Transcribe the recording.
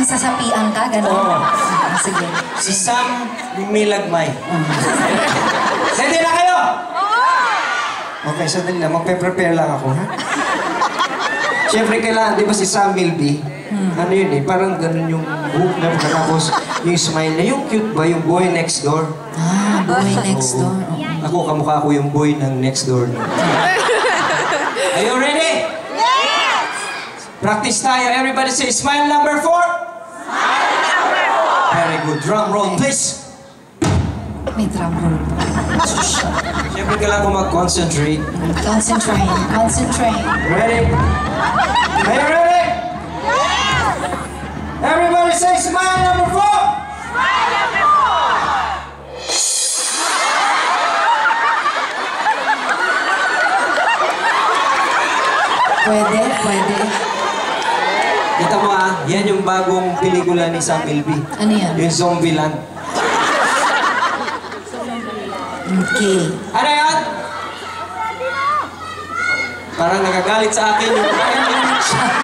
nasasapian ka, gano'n? Oo. Sige. Si Sam Milagmay. Ready na kayo? Okay, sandali lang. Magpe-prepare lang ako, ha? Siyempre, kailangan, di ba si Sam Milby? Ano yun eh, parang ganun yung hook na tapos yung smile na, yung cute ba, yung boy next door? Ah, boy next door. Ako, kamukha ko yung boy ng next door. Are you ready? Yes! Practice tayo. Everybody say, smile number 4. Smile number 4. Very good. Drum roll, please. May drum roll pa. Siyempre, kailangan ko mag-concentrate. Concentrate. Concentrate. Ready? Are you ready? Yes! Everybody say, smile number 4. Smile number 4. Pwede, pwede. Kita mo yan yung bagong pelikula ni Sam Milby. Ano yan? Yung Zombieland. Okay. Ano yan? Parang nagagalit sa akin yung